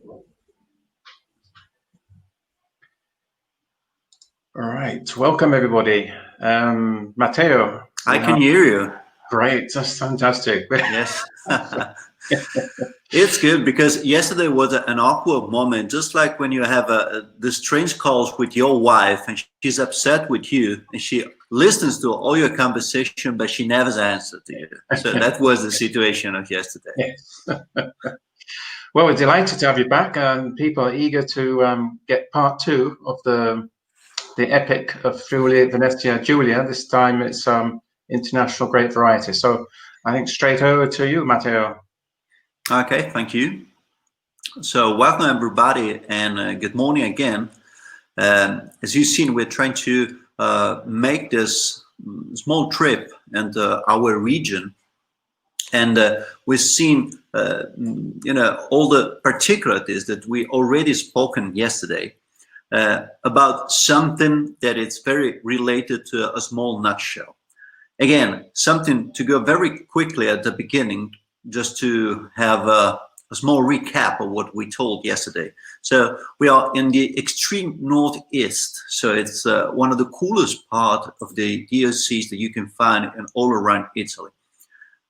All right, welcome everybody. Matteo. I can hear you. Great, that's fantastic. Yes. It's good because yesterday was an awkward moment, just like when you have the strange calls with your wife and she's upset with you and she listens to all your conversation, but she never answers to you. So that was the situation of yesterday. Yes. Well, we're delighted to have you back, and people are eager to get part 2 of the epic of Friuli Venezia Giulia. This time it's international grape varieties. So I think straight over to you, Matteo. Okay, thank you. So welcome everybody, and good morning again. As you've seen, we're trying to make this small trip into our region, and we've seen all the particularities that we already spoken yesterday about something that is very related to a small nutshell. Again, something to go very quickly at the beginning, just to have a small recap of what we told yesterday. So we are in the extreme northeast. So it's one of the coolest part of the DOCs that you can find in all around Italy.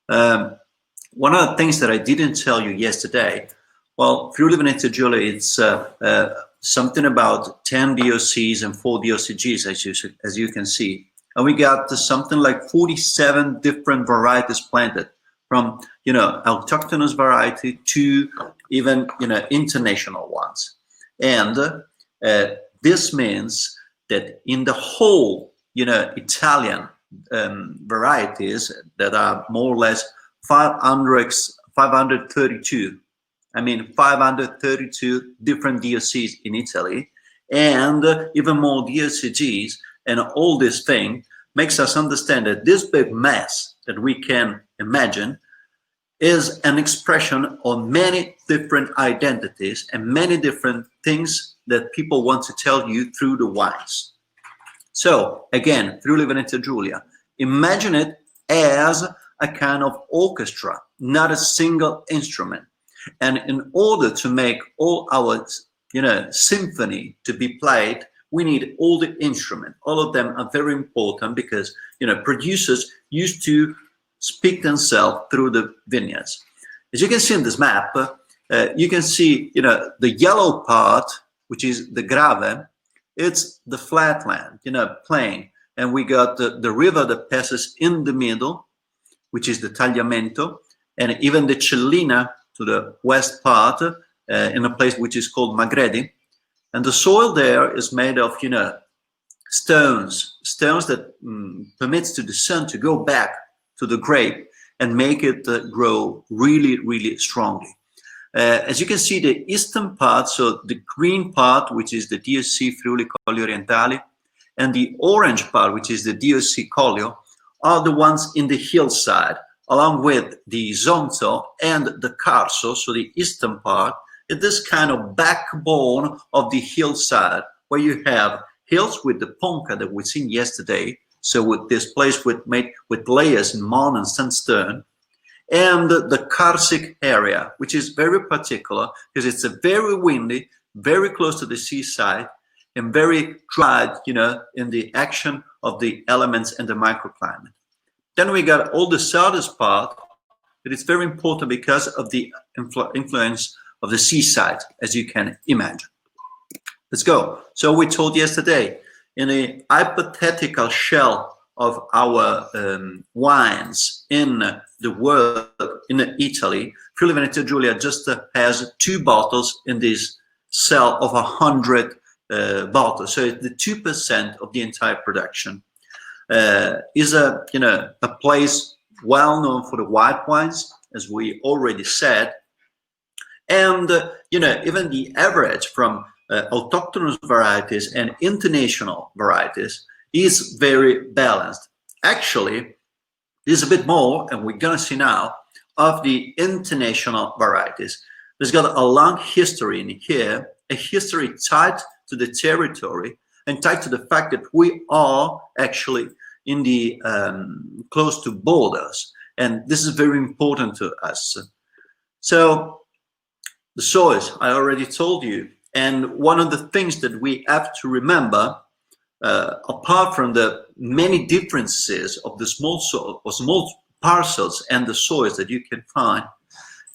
One of the things that I didn't tell you yesterday, well, Friuli Venezia Giulia, it's something about 10 DOCs and 4 DOCGs, as you can see. And we got something like 47 different varieties planted, from autochthonous variety to even international ones. And this means that in the whole Italian varieties that are more or less 532. I mean 532 different DOCs in Italy, and even more DOCGs, and all this thing makes us understand that this big mess that we can imagine is an expression of many different identities and many different things that people want to tell you through the wines. So again, Friuli Venezia Giulia, imagine it as a kind of orchestra, not a single instrument. And in order to make all our symphony to be played, we need all the instruments. All of them are very important because producers used to speak themselves through the vineyards. As you can see in this map, you can see the yellow part, which is the Grave. It's the flatland, plain, and we got the river that passes in the middle, which is the Tagliamento, and even the Cellina to the west part, in a place which is called Magredi. And the soil there is made of, stones that permits to the sun to go back to the grape and make it grow really, really strongly. As you can see, the eastern part, so the green part, which is the DOC Friuli Colli Orientali, and the orange part, which is the DOC Collio, are the ones in the hillside, along with the Zonzo and the Carso, so the eastern part, is this kind of backbone of the hillside, where you have hills with the Ponca that we've seen yesterday, so with this place made with layers in marl and sandstone, and the Karsic area, which is very particular because it's a very windy, very close to the seaside, and very dry, in the action of the elements and the microclimate. Then we got all the southern part, but it's very important because of the influence of the seaside, as you can imagine. Let's go. So we told yesterday, in a hypothetical shell of our wines in the world, in Italy, Friuli Venezia Giulia just has 2 bottles in this cell of 100 bottles. So the 2% of the entire production. Is a place well known for the white wines, as we already said, and even the average from autochthonous varieties and international varieties is very balanced. Actually, there's a bit more, and we're gonna see now, of the international varieties. There's got a long history in here, a history tied to the territory and tied to the fact that we are actually in the close to borders, and this is very important to us. So The soils, I already told you. And one of the things that we have to remember, apart from the many differences of the small parcels and the soils that you can find,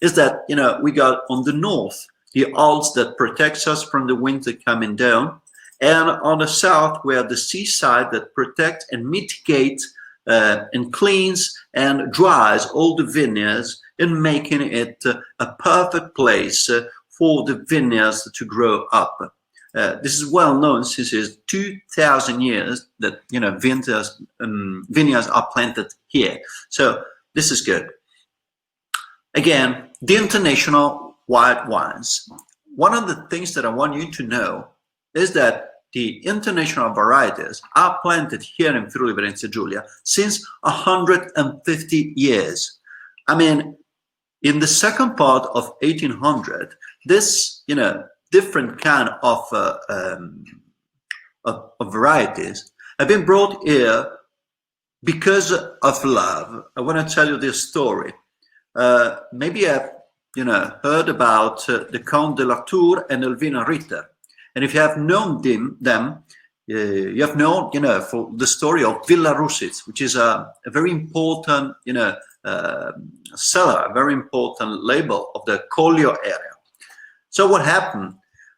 is that, you know, we got on the north the Alps that protects us from the winter coming down, and on the south we have the seaside that protects and mitigates and cleans and dries all the vineyards, and making it a perfect place for the vineyards to grow up. This is well known since it's 2,000 years that, you know, vineyards are planted here. So this is good. Again, the international white wines. One of the things that I want you to know is that the international varieties are planted here in Friuli Venezia Giulia since 150 years. I mean, in the second part of 1800, this, you know, different kind of varieties have been brought here because of love. I want to tell you this story. Maybe I've, you know, heard about the Count de la Tour and Elvina Ritter. And if you have known them, you have known, you know, for the story of Villa Rusic, which is a very important, you know, seller, a very important label of the Collio area. So what happened?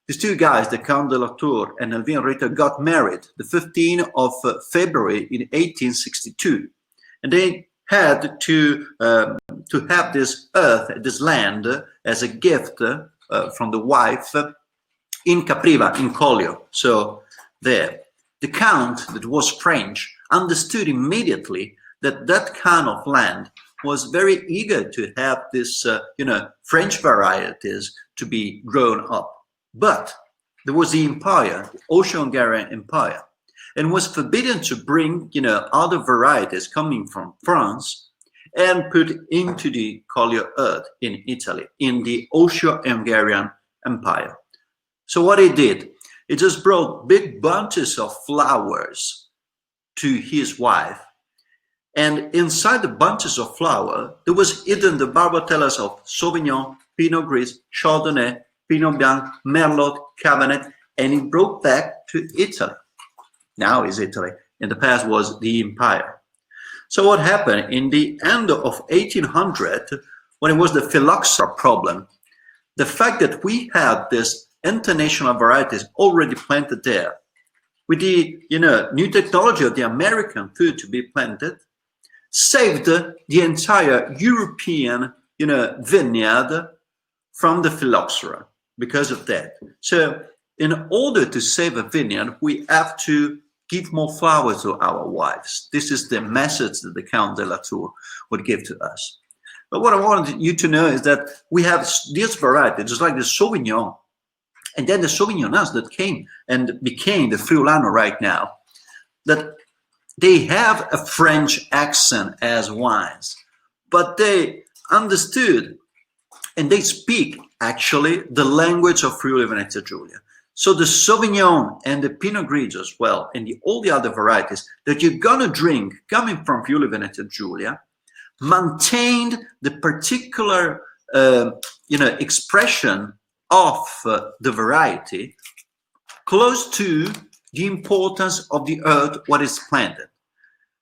These two guys, the Count de la Tour and Elvina Ritter, got married the 15th of February in 1862. And they had to have this earth, this land, as a gift from the wife in Capriva, in Collio. So there, the Count, that was French, understood immediately that that kind of land was very eager to have this, you know, French varieties to be grown up. But there was the empire, the Austro-Hungarian Empire, and was forbidden to bring, you know, other varieties coming from France and put into the Collio earth in Italy, in the Austro-Hungarian Empire. So what he did, he just brought big bunches of flowers to his wife, and inside the bunches of flower, there was hidden the barbatellas of Sauvignon, Pinot Gris, Chardonnay, Pinot Blanc, Merlot, Cabernet, and he brought back to Italy. Now is Italy. In the past was the empire. So what happened in the end of 1800, when it was the phylloxera problem, the fact that we had this international varieties already planted there, with the, you know, new technology of the American food to be planted, saved the entire European, you know, vineyard from the phylloxera because of that. So in order to save a vineyard, we have to give more flowers to our wives. This is the message that the Count de la Tour would give to us. But what I wanted you to know is that we have this variety, just like the Sauvignon, and then the Sauvignonnas that came and became the Friulano right now, that they have a French accent as wines, but they understood and they speak actually the language of Friuli Venezia Giulia. So the Sauvignon and the Pinot Grigio as well, and all the other varieties that you're gonna drink coming from Friuli Venezia Giulia, maintained the particular you know, expression of the variety close to the importance of the earth what is planted.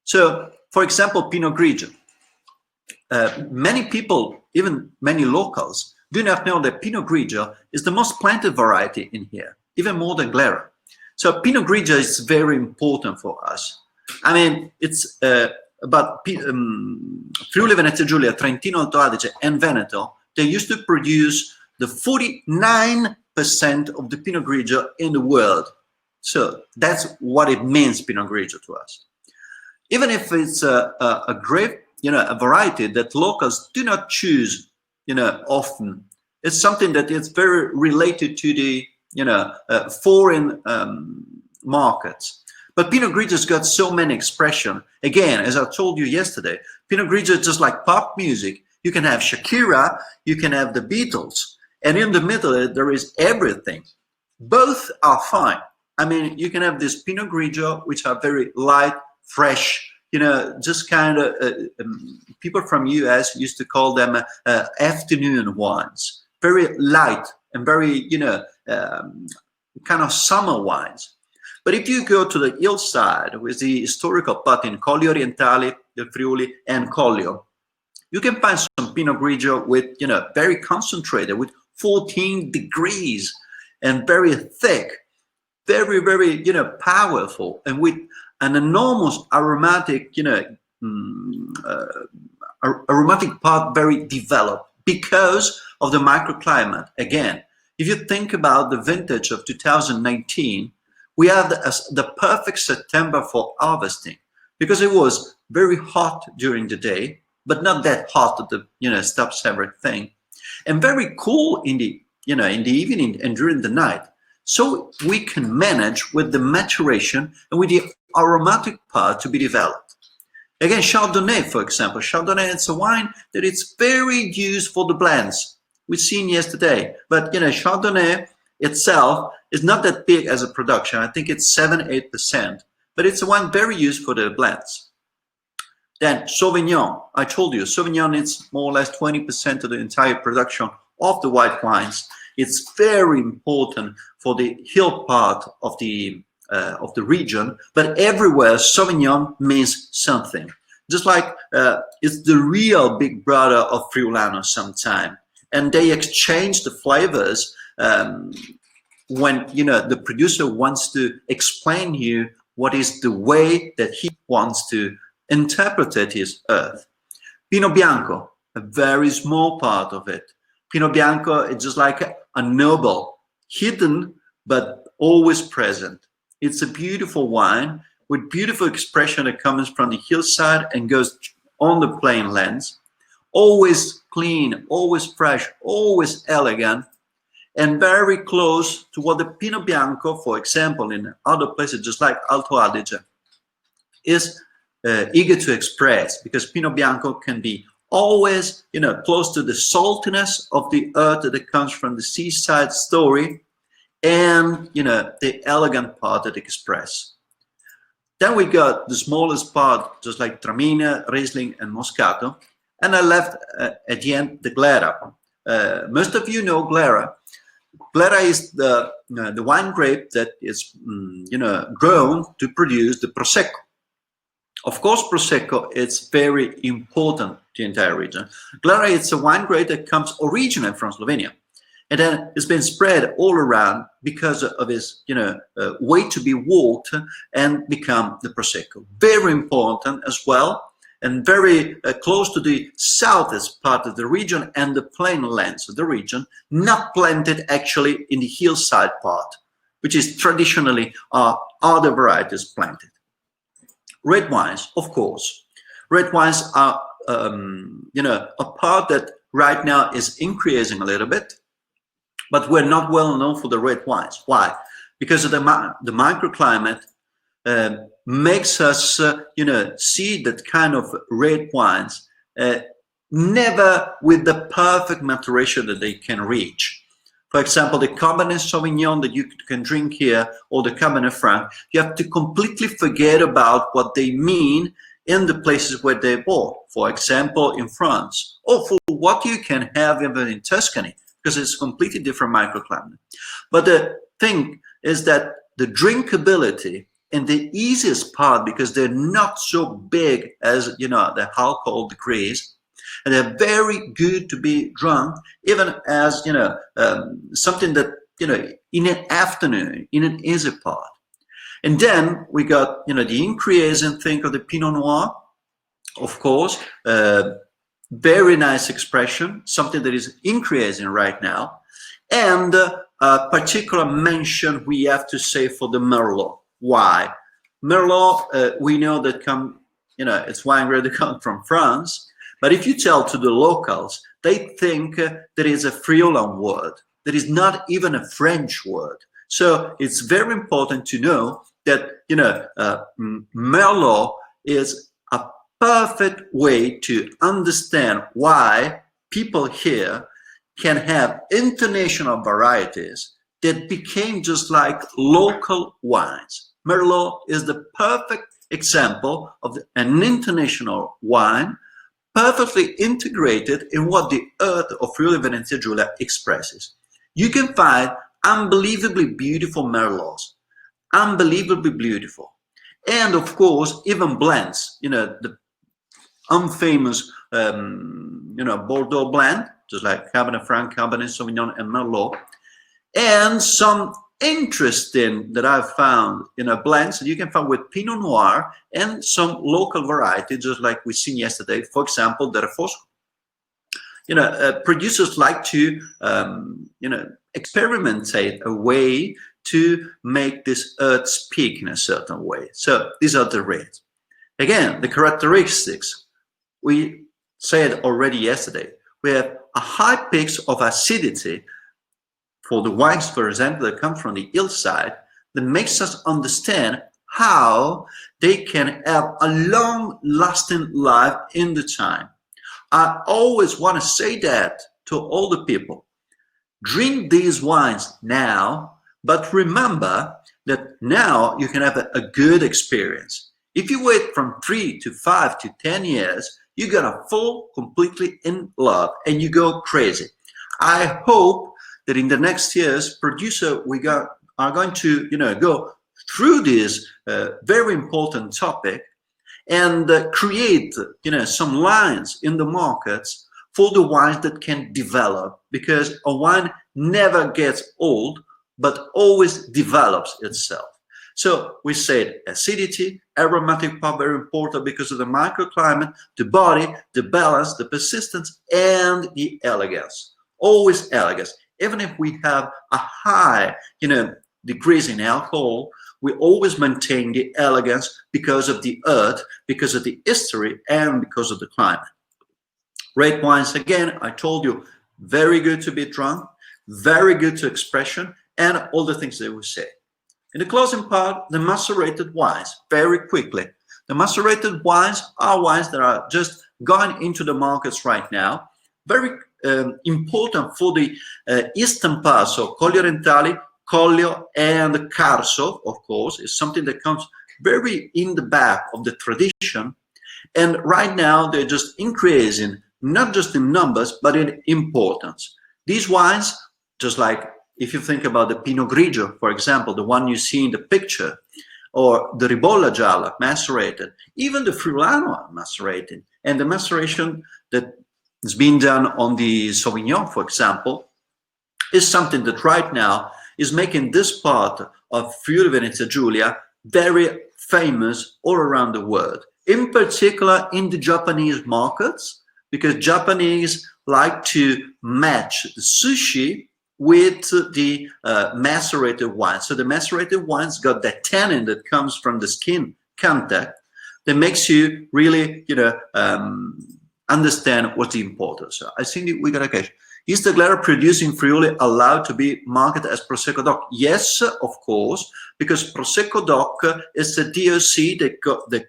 So, for example, Pinot Grigio. Many people, even many locals, do not know that Pinot Grigio is the most planted variety in here, even more than Glera. So Pinot Grigio is very important for us. I mean, it's about Friuli Venezia Giulia, Trentino Alto Adige, and Veneto. They used to produce the 49% of the Pinot Grigio in the world. So that's what it means, Pinot Grigio, to us. Even if it's a grape, you know, a variety that locals do not choose, you know, often, it's something that is very related to the, you know, foreign markets. But Pinot Grigio's got so many expressions. Again, as I told you yesterday, Pinot Grigio is just like pop music. You can have Shakira, you can have the Beatles, and in the middle there is everything. Both are fine. I mean, you can have this Pinot Grigio, which are very light, fresh, you know, just kind of, people from US used to call them afternoon wines. very light and very, kind of summer wines. But if you go to the hillside with the historical part in Colli Orientali, del Friuli, and Collio, you can find some Pinot Grigio with, very concentrated, with 14 degrees and very thick, very, very, powerful, and with an enormous aromatic, aromatic part very developed because of the microclimate. Again, if you think about the vintage of 2019, we have the perfect September for harvesting because it was very hot during the day, but not that hot that stops everything, and very cool in the in the evening and during the night. So we can manage with the maturation and with the aromatic part to be developed. Again, Chardonnay, for example, Chardonnay is a wine that it's very used for the blends. We've seen yesterday, but Chardonnay itself is not that big as a production. I think it's 7-8%, but it's a wine very used for the blends. Then Sauvignon, I told you, Sauvignon is more or less 20% of the entire production of the white wines. It's very important for the hill part of the region, but everywhere Sauvignon means something. Just like it's the real big brother of Friulano sometime, and they exchange the flavors when the producer wants to explain you what is the way that he wants to interpret his earth. Pinot Bianco, a very small part of it. Pinot Bianco is just like a noble, hidden but always present. It's a beautiful wine with beautiful expression that comes from the hillside and goes on the plain lands. Always clean, always fresh, always elegant, and very close to what the Pinot Bianco, for example, in other places, just like Alto Adige, is eager to express, because Pinot Bianco can be always, close to the saltiness of the earth that comes from the seaside story, and, the elegant part that express. Then we got the smallest part, just like Traminer, Riesling, and Moscato, and I left at the end the Glera. Most of you know Glera. Glera is the wine grape that is, grown to produce the Prosecco. Of course, Prosecco is very important to the entire region. Glera is a wine grape that comes originally from Slovenia, and then it's been spread all around because of its, way to be walked and become the Prosecco. Very important as well, and very close to the southeast part of the region and the plain lands of the region, not planted actually in the hillside part, which is traditionally other varieties planted. Red wines, of course. Red wines are, a part that right now is increasing a little bit, but we're not well known for the red wines. Why? Because of the microclimate makes us, see that kind of red wines never with the perfect maturation that they can reach. For example, the Cabernet Sauvignon that you can drink here, or the Cabernet Franc, you have to completely forget about what they mean in the places where they're born. For example, in France, or for what you can have even in Tuscany, because it's a completely different microclimate. But the thing is that the drinkability and the easiest part, because they're not so big as, the alcohol degrees, and they're very good to be drunk, even as, something that, in an afternoon, in an easy part. And then we got, the increasing thing of the Pinot Noir, of course, very nice expression, something that is increasing right now. And a particular mention we have to say for the Merlot. Why? Merlot, we know that it's wine grape that comes from France. But if you tell to the locals, they think that is a Friolan word. That is not even a French word. So it's very important to know that, Merlot is a perfect way to understand why people here can have international varieties that became just like local wines. Merlot is the perfect example of an international wine, perfectly integrated in what the earth of Friuli Venezia Giulia expresses. You can find unbelievably beautiful Merlots, unbelievably beautiful. And of course, even blends, the unfamous, Bordeaux blend, just like Cabernet Franc, Cabernet Sauvignon, and Merlot. And some interesting that I've found, blends that you can find with Pinot Noir and some local variety, just like we seen yesterday. For example, the Refosco. Producers like to, experimentate a way to make this earth speak in a certain way. So these are the rates. Again, the characteristics, we said already yesterday, we have a high peaks of acidity for the wines, for example, that come from the hillside, that makes us understand how they can have a long-lasting life in the time. I always want to say that to all the people. Drink these wines now, but remember that now you can have a good experience. If you wait from 3 to 5 to 10 years, you're gonna fall completely in love and you go crazy. I hope that in the next years, producer, are going to go through this very important topic and create some lines in the markets for the wines that can develop, because a wine never gets old but always develops itself. So we said acidity, aromatic pop, very important because of the microclimate, the body, the balance, the persistence, and the elegance. Always elegance. Even if we have a high degrees in alcohol, we always maintain the elegance because of the earth, because of the history, and because of the climate. Red wines, again, I told you, very good to be drunk, very good to expression, and all the things they will say. In the closing part, the macerated wines, very quickly. The macerated wines are wines that are just going into the markets right now. Very important for the eastern part, so Colli Orientali, Collio, and Carso, of course, is something that comes very in the back of the tradition. And right now, they're just increasing, not just in numbers, but in importance. These wines, just like if you think about the Pinot Grigio, for example, the one you see in the picture, or the Ribolla Gialla macerated, even the Friulano macerated, and the maceration that is being done on the Sauvignon, for example, is something that right now is making this part of Friuli Venezia Giulia very famous all around the world, in particular in the Japanese markets, because Japanese like to match the sushi with the macerated wine. So the macerated wines got that tannin that comes from the skin contact that makes you really, understand what's the importance. So I think we got a question. Is the Glera producing Friuli allowed to be marketed as Prosecco DOC? Yes, of course, because Prosecco DOC is a DOC that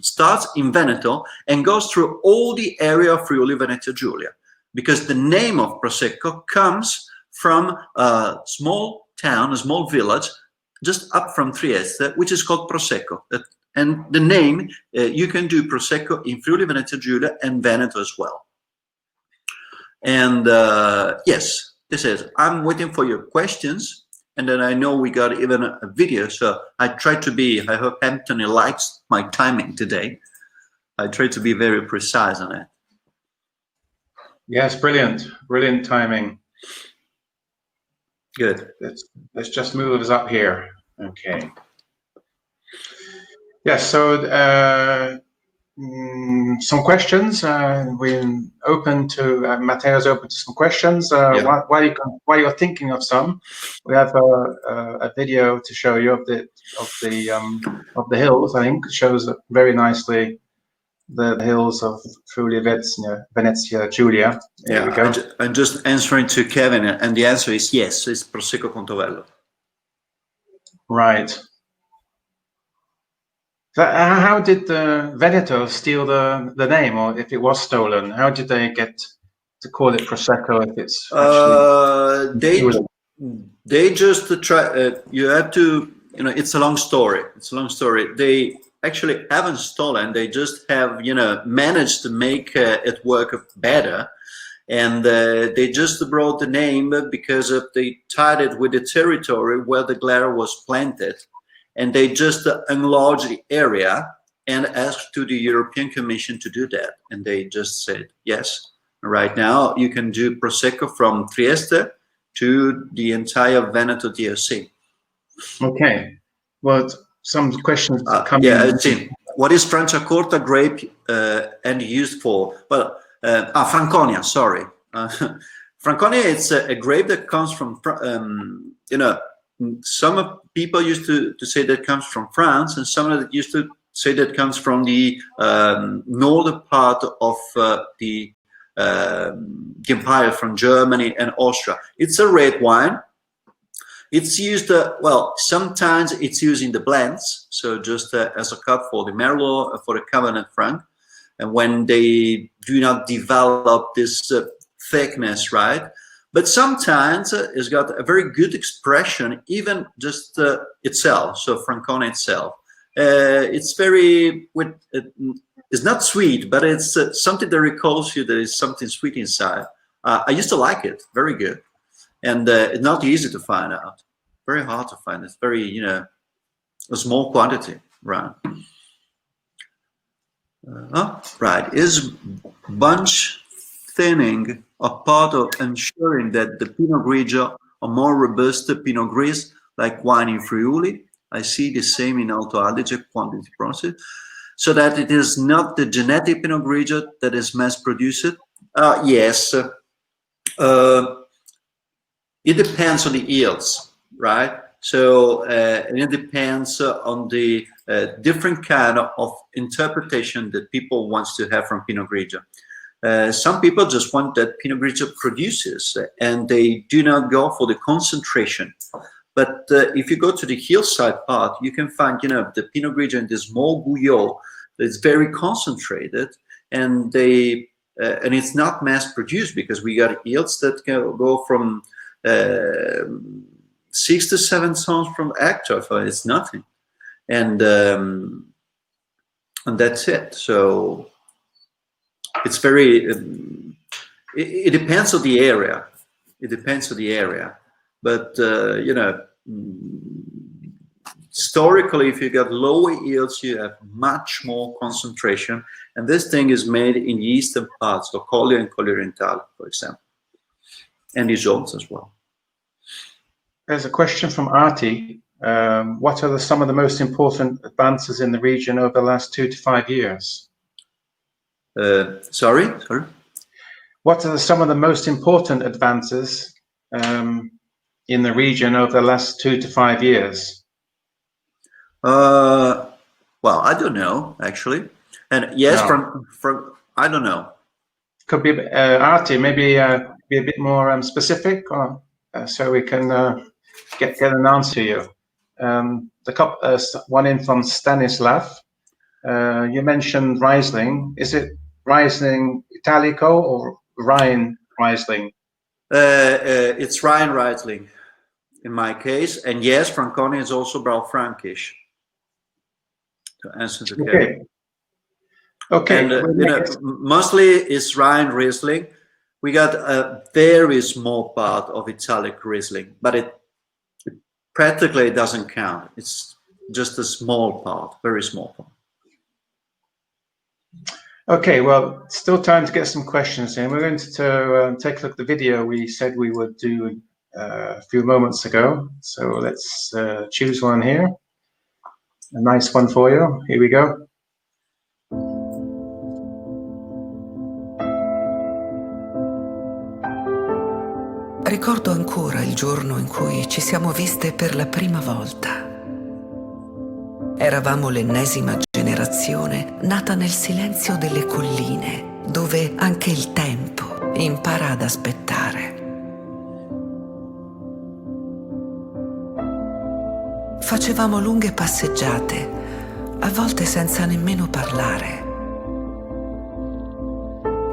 starts in Veneto and goes through all the area of Friuli Venezia Giulia, because the name of Prosecco comes from a small town, a small village, just up from Trieste, which is called Prosecco. And the name, you can do Prosecco in Friuli Venezia Giulia and Veneto as well. And yes, this is, I'm waiting for your questions. And then I know we got even a video. So I try to be, I hope Anthony likes my timing today. I try to be very precise on it. Yes, brilliant. Brilliant timing. Good. Let's just move us up here. Okay. Yes, so some questions. We're open to, Matteo's open to some questions. Yeah. While you're thinking of some, we have a video to show you of the hills. I think it shows very nicely the hills of Friuli Venezia Giulia. Here we go. I'm just answering to Kevin, and the answer is yes, it's Prosecco Contovello. Right. So how did Veneto steal the name, or if it was stolen, how did they get to call it Prosecco if it's actually... They just try, you have to, it's a long story. It's a long story. They actually haven't stolen. They just have, managed to make it work better. And they just brought the name because they tied it with the territory where the glera was planted. And they just enlarged the area and asked to the European Commission to do that. And they just said, yes, right now you can do Prosecco from Trieste to the entire Veneto DOC. Okay. Well, some questions coming. Yeah, I've seen. What is Franciacorta grape and used for? Well, Franconia, sorry. Franconia, it's a grape that comes from, some people used to say that comes from France, and some of it used to say that comes from the northern part of the empire, from Germany and Austria. It's a red wine. It's used, well, sometimes it's used in the blends, so just as a cup for the Merlot, for the Cabernet Franc, and when they do not develop this thickness, right? But sometimes it's got a very good expression, even just itself, so Franconia itself. It's very, it's not sweet, but it's something that recalls you there is something sweet inside. I used to like it, very good. And it's not easy to find out. Very hard to find. It's very, a small quantity, right? Right. Is bunch thinning a part of ensuring that the Pinot Grigio are more robust Pinot Gris, like wine in Friuli? I see the same in Alto Adige quantity process, so that it is not the genetic Pinot Grigio that is mass-produced. Yes. It depends on the yields, right? So and it depends on the different kind of interpretation that people want to have from Pinot Grigio. Some people just want that Pinot Grigio produces, and they do not go for the concentration. But if you go to the hillside part, you can find, the Pinot Grigio in this small guyot that's very concentrated, and they and it's not mass produced, because we got yields that can go from 6 to 7 tons from hectare. So it's nothing, and that's it. So it's very. It depends on the area. It depends on the area, but historically, if you got lower yields, you have much more concentration, and this thing is made in the eastern parts, so Colli and Colli Orientale, for example, and the zones as well. There's a question from Artie. What are some of the most important advances in the region over the last 2 to 5 years? Sorry? What are some of the most important advances in the region over the last 2 to 5 years? Well, I don't know, actually. And yes, no. from I don't know. Could be Artie, maybe be a bit more specific, or, so we can get an answer to you. One in from Stanislav. You mentioned Riesling. Is it Riesling Italico or Rhine Riesling? It's Rhine Riesling in my case, and yes, Franconia is also Blaufränkisch. To answer the question. Okay. And mostly it's Rhine Riesling. We got a very small part of Italic Riesling, but it practically doesn't count. It's just a small part, very small part. Okay, well, still time to get some questions in. We're going to take a look at the video we said we would do a few moments ago. So let's choose one here. A nice one for you. Here we go. Ricordo ancora il giorno in cui ci siamo viste per la prima volta. Eravamo l'ennesima generazione nata nel silenzio delle colline, dove anche il tempo impara ad aspettare. Facevamo lunghe passeggiate, a volte senza nemmeno parlare.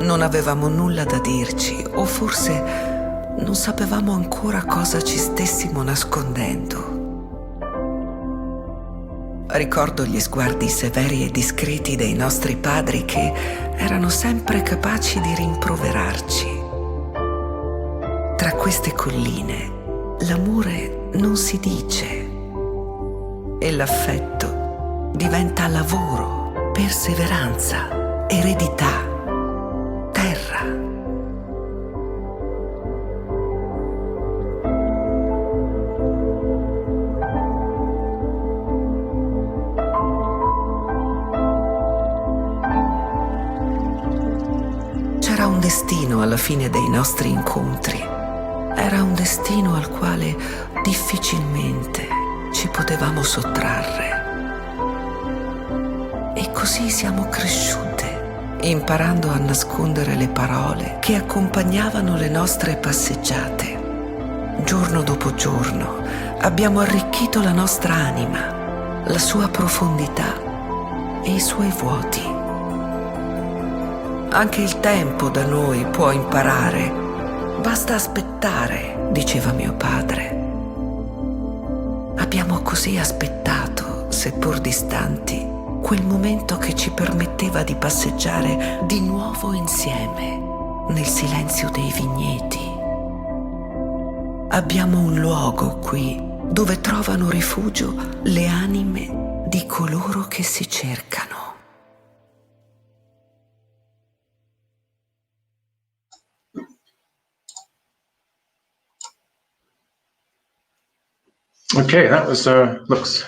Non avevamo nulla da dirci, o forse non sapevamo ancora cosa ci stessimo nascondendo. Ricordo gli sguardi severi e discreti dei nostri padri che erano sempre capaci di rimproverarci. Tra queste colline l'amore non si dice e l'affetto diventa lavoro, perseveranza, eredità, terra. C'era un destino alla fine dei nostri incontri. Era un destino al quale difficilmente ci potevamo sottrarre. E così siamo cresciute, imparando a nascondere le parole che accompagnavano le nostre passeggiate. Giorno dopo giorno abbiamo arricchito la nostra anima, la sua profondità e i suoi vuoti. Anche il tempo da noi può imparare. Basta aspettare, diceva mio padre. Abbiamo così aspettato, seppur distanti, quel momento che ci permetteva di passeggiare di nuovo insieme nel silenzio dei vigneti. Abbiamo un luogo qui dove trovano rifugio le anime di coloro che si cercano. Okay, that was looks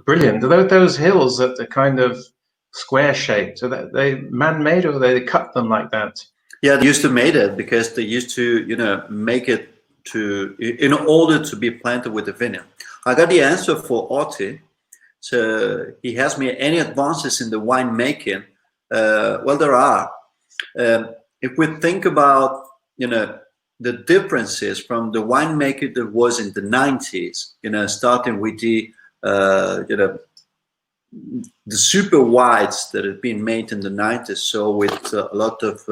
brilliant. Are those hills that are kind of square shaped? Are they man-made, or they cut them like that? Yeah, they used to make it because they used to, make it in order to be planted with the vineyard. I got the answer for Otti. So he has me any advances in the winemaking. Well, there are. If we think about, the differences from the winemaker that was in the 90s, starting with the super whites that had been made in the 90s, so with a lot of,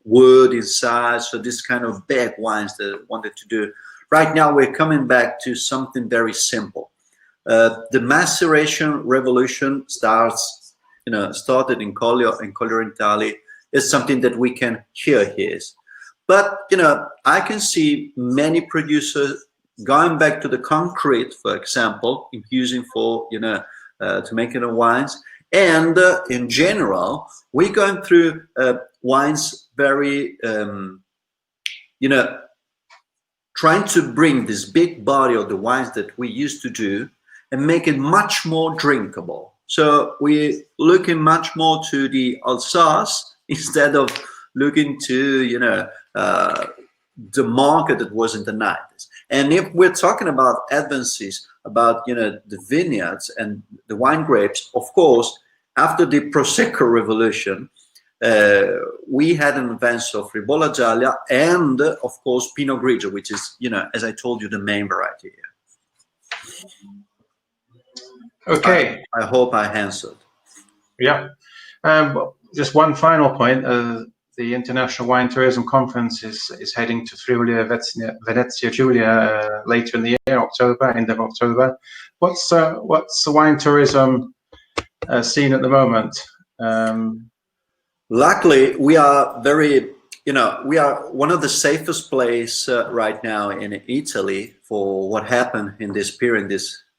wood inside, so this kind of big wines that I wanted to do. Right now, we're coming back to something very simple. The maceration revolution started in Collio in Italy. It's something that we can hear here. But, I can see many producers going back to the concrete, for example, using for, to make the wines. And in general, we're going through wines very, trying to bring this big body of the wines that we used to do and make it much more drinkable. So we're looking much more to the Alsace instead of looking to, the market that was in the 90s. And if we're talking about advances, about, the vineyards and the wine grapes, of course, after the Prosecco revolution, we had an advance of Ribolla Gialla and, of course, Pinot Grigio, which is, as I told you, the main variety here. Okay. I hope I answered. Yeah. Just one final point. The International Wine Tourism Conference is heading to Friuli Venezia Giulia later in the year, October, end of October. What's the wine tourism scene at the moment? Luckily, we are very, we are one of the safest places right now in Italy for what happened in this period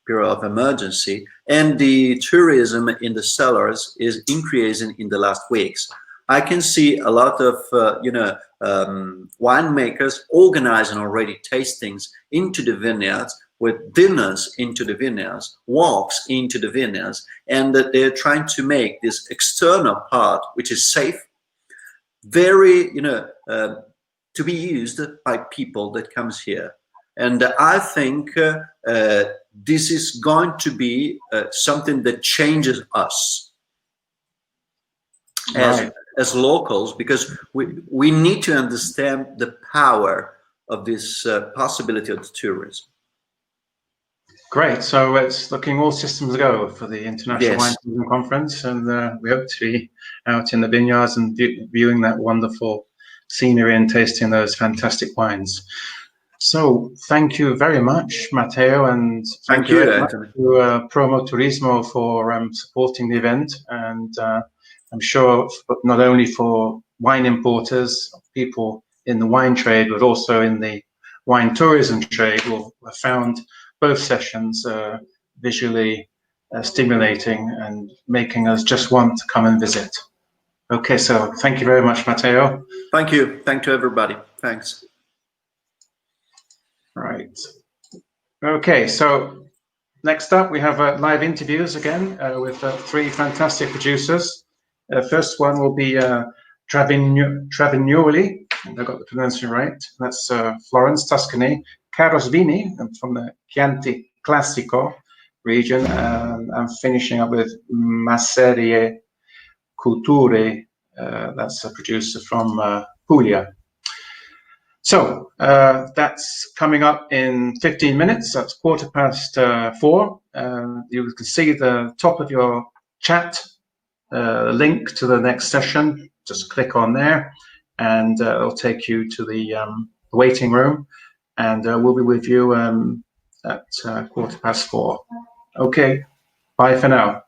of emergency, and the tourism in the cellars is increasing in the last weeks. I can see a lot of, winemakers organizing already tastings into the vineyards, with dinners into the vineyards, walks into the vineyards, and that they're trying to make this external part, which is safe, very, to be used by people that comes here. And I think this is going to be something that changes us as locals, because we need to understand the power of this possibility of the tourism. Great. So it's looking all systems go for the International Yes. Wine Tourism Conference, and we hope to be out in the vineyards and viewing that wonderful scenery and tasting those fantastic wines. So thank you very much, Matteo, and Thank you, very much Anthony. to Promo Turismo for supporting the event. And I'm sure not only for wine importers, people in the wine trade, but also in the wine tourism trade will have found both sessions visually stimulating and making us just want to come and visit. Okay, so thank you very much, Matteo. Thank you. Thank you, everybody. Thanks. Right. Okay, so next up we have live interviews again with three fantastic producers. First one will be Travignoli, I got the pronunciation right. That's Florence, Tuscany. Carlos Vini from the Chianti Classico region. I'm finishing up with Macerie Culture. That's a producer from Puglia. So that's coming up in 15 minutes. That's 4:15. You can see the top of your chat link to the next session. Just click on there and it'll take you to the waiting room, and we'll be with you at 4:15. Okay, bye for now.